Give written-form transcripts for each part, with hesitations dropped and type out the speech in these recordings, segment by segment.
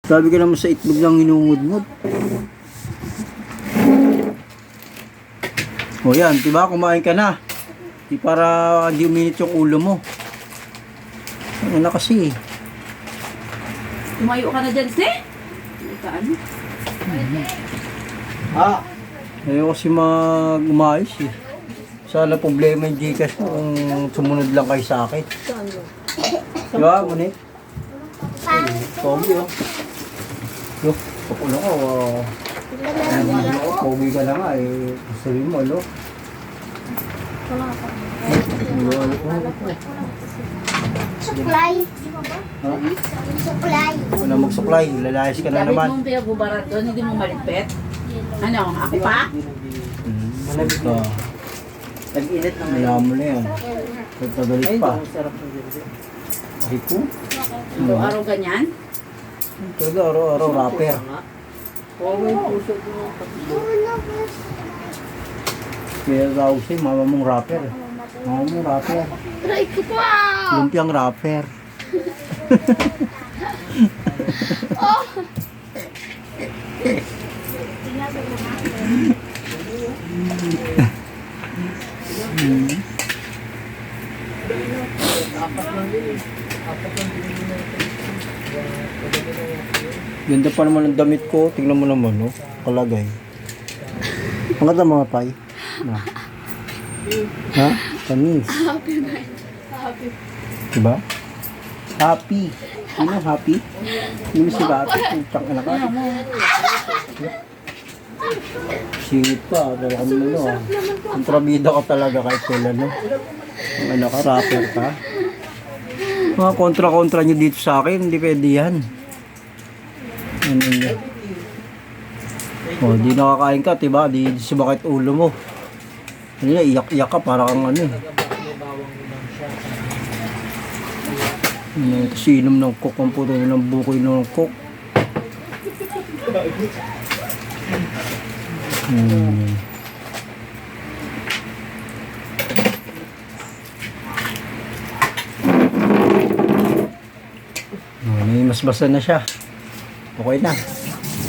Sabi ka naman sa itlog lang hinungod-ngod. O yan, diba? Kumain ka na. Di para hindi uminit yung ulo mo. Ano na kasi. Tumayo ka na dyan, si? Ano? Ayaw kasi umayos eh. Sana problema yung Gcash mo kung sumunod lang kayo sa akin. Diba, Monique? Pogi oh. Yo, pakulo ko. Pogi ka na nga eh. Sabi mo, ano? Supply. Ha? Supply. Wala mag-supply, lalayas ka na Sabi naman. mong pinagbubarat doon, hindi mo malipit? Ano, ako pa? Malabit ka. Nag-init na Wala mo na yan. Pagpagalit pa. Ay po. Araw ganyan? Talaga araw-araw rapper. Kaya daw siya, mama mong rapper. Mama mong rapper. Try ko pa. Lumpiang rapper. Ganda pa naman ang damit ko. Tingnan mo naman, no? Kalagay. Ang ganda mga pay. Na. Ha? Tamis. Happy man. Happy. Diba? Happy. Sino happy? Sino si Happy? Putang anak ka. Singit ka. Talaga mo ano ah. Kontrabida ka talaga kahit kailan, no? Ang anak ka, rapper ka. Mga kontra-kontra nyo dito sa akin. Hindi pwede yan. Ano nyo? O, di nakakain ka, diba? Di sumakit ulo mo. Ano yan, iyak-iyak ka, para kang ano eh. Tapos inom ng coke, ang puto ng bukoy ng coke. May mas basa na siya. Okay na.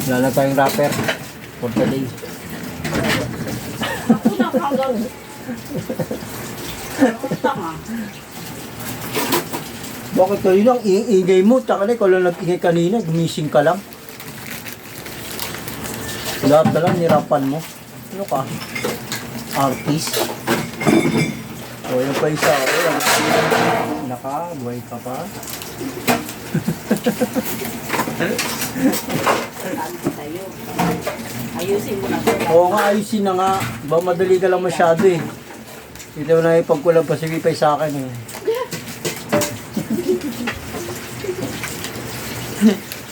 Wala na tayong rapper for today. Ako na hanggang. Tama. Bakit kanina ang ingay mo? Tsaka na ikaw lang nag-ingay kanina. Gumising ka lang. Lahat na lang nirapan mo. Ano ka? Artist. O yung pa isa. Naka-buhay ka pa. Saan ka tayo? Ayusin mo na ito. Oo nga, ayusin na nga. Ba madali ka lang masyado eh. Ito na ipagkulang pa sige pa sa akin eh.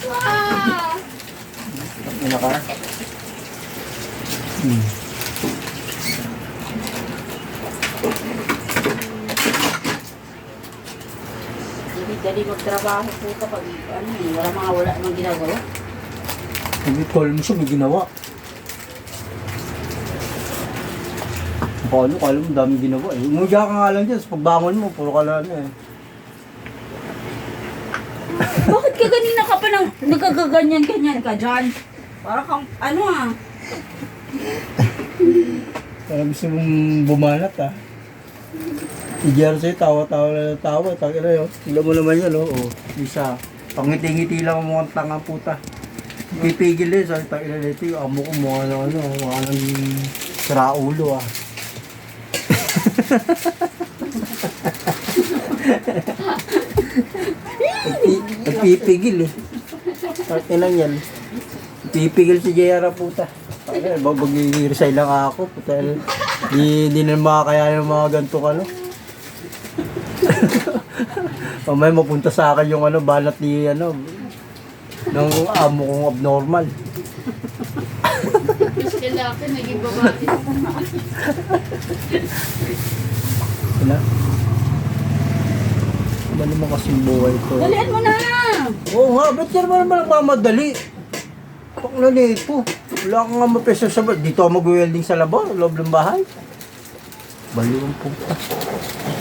Wow. Ano ka? Dali magtrabaho po kapag ano eh, wala namang ginagawa. Nag-call mo siya, may ginawa. Paano, kala mo daming ginawa eh. Umuja ka nga lang dyan, sa pagbangon mo, puro ka lang eh. Bakit ka ganina ka pa nang nagkagaganyan-ganyan ka dyan? Para kang ano ah. Kaya gusto mong bumanat ah. Si Jersey, tawa-tawa na ng tawa. Tangina yun. Tignan mo naman yan, oh. Isa. Pangiti-ngiti lang ang mukhang tanga puta. Pipigil eh. Sabi, tangina nito yung amo ko mukha ng ano. Mukha ng saraulo ah. Nagpipigil eh. Tangina yan. Pipigil si JR puta. Tangina, mag-resign lang ako. Puta. Di na makakaya ng mga ganito ka, no? Mamaya mapunta sa akin yung ano, balat ni ano ng amo kong abnormal. Mas lalaki, naging babae. Wala. Ano naman kasing buhay ko? Dalian mo na! Oo nga, ba't ka naman nagmamadali? Pakla nito. Wala kang nga mapesa sa bahay. Dito ako mag-welding sa labo, loob ng bahay. Baliw ang puta.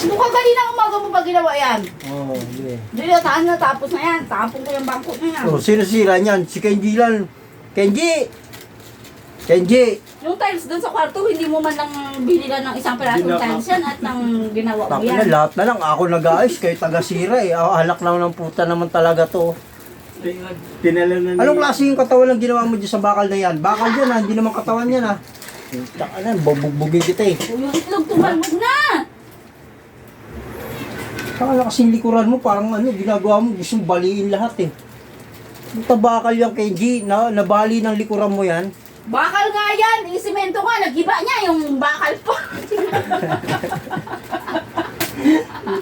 Nung kanina umaga mo ba ginawa yan? Oo, yeah. Hindi na, saan na tapos na yan. Tapon ko yung bangko na yan. Oh, sino sira niyan? Si Kenji lang. Kenji! Kenji! Yung tiles doon sa kwarto, hindi mo man lang binilan ng isang pirasong tiles yan at nang ginawa mo Tapos na, yan. lahat na lang. Ako nag-aayos, kayo taga-sira eh. Alak lang ng puta naman talaga to. Tinala na Anong klase yung katawan lang ginawa mo dyan sa bakal na yan? Bakal yan ha, hindi naman katawan yan ha. Taka na, babugbugin kita eh. Yung itlog tumalbog na! Saka na kasing likuran mo, parang ano, ginagawa mo, gusto mong baliin lahat eh. Buta bakal yung Kenji, nabali ng likuran mo yan. Bakal nga yan! Isimento nga, nagiba niya yung bakal pa.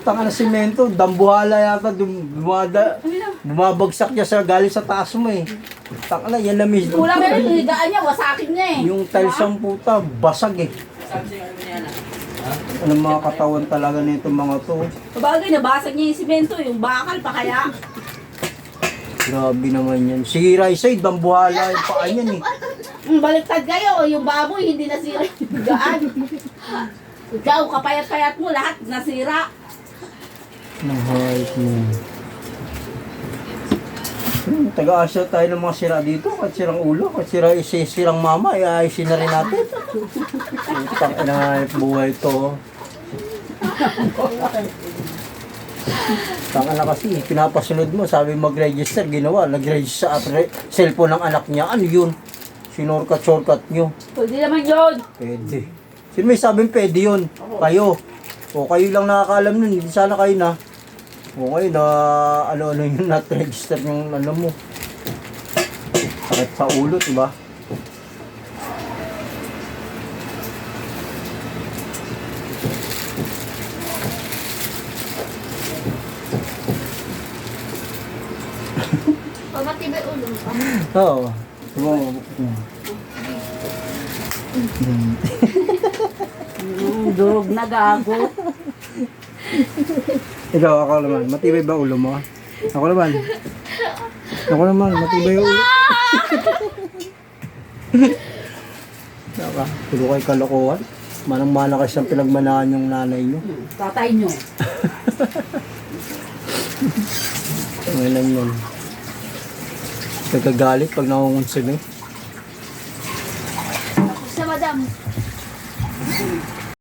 Tanga na simento, dambuhala yata, bumabagsak niya sa galing sa taas mo eh. Tanga na, yan na mismo. Kulang na rin, higaan niya, wasakin niya eh. Yung tiles ang puta, basag eh. Anong mga katawan talaga nito mga to? Sabagay, nabasag niya yung simento, yung bakal pa kaya. Grabe naman yan. Si Raisay, dambuhala yung paa niyan eh. Baliktad kayo, yung baboy hindi nasira yung higaan. Ikaw, kapayat-payat mo, lahat nasira. Nang hayop mo. Taga-asya tayo ng mga sira dito. Kahit sirang ulo, kahit sirang mama, ayusin na rin natin. Utang ina buhay to. Tanga na kasi, pinapasunod mo, sabi mag-register, ginawa, nag-register sa cellphone ng anak niya. Ano yun? Sinorkat-shortcut nyo. Pwede naman yun. Pwede. Sino may sabing pwede yun? Kayo. O kayo lang nakakaalam nun, hindi sana kayo na. O kayo na ano-ano yung not register yung ano mo. Sakit sa ulo, diba? Pamatibay ulo. Oo. Durog na gago. Ikaw, ako naman. Matibay ba ulo mo? Ako naman. Ako naman, matibay ulo. Naka, tulo kayo kalokohan. Manang-mana kasi ang pinagmanahan yung nanay nyo. Tatay nyo. Ngayon yan. Nagkagalit pag nakungonsume. Sa madam.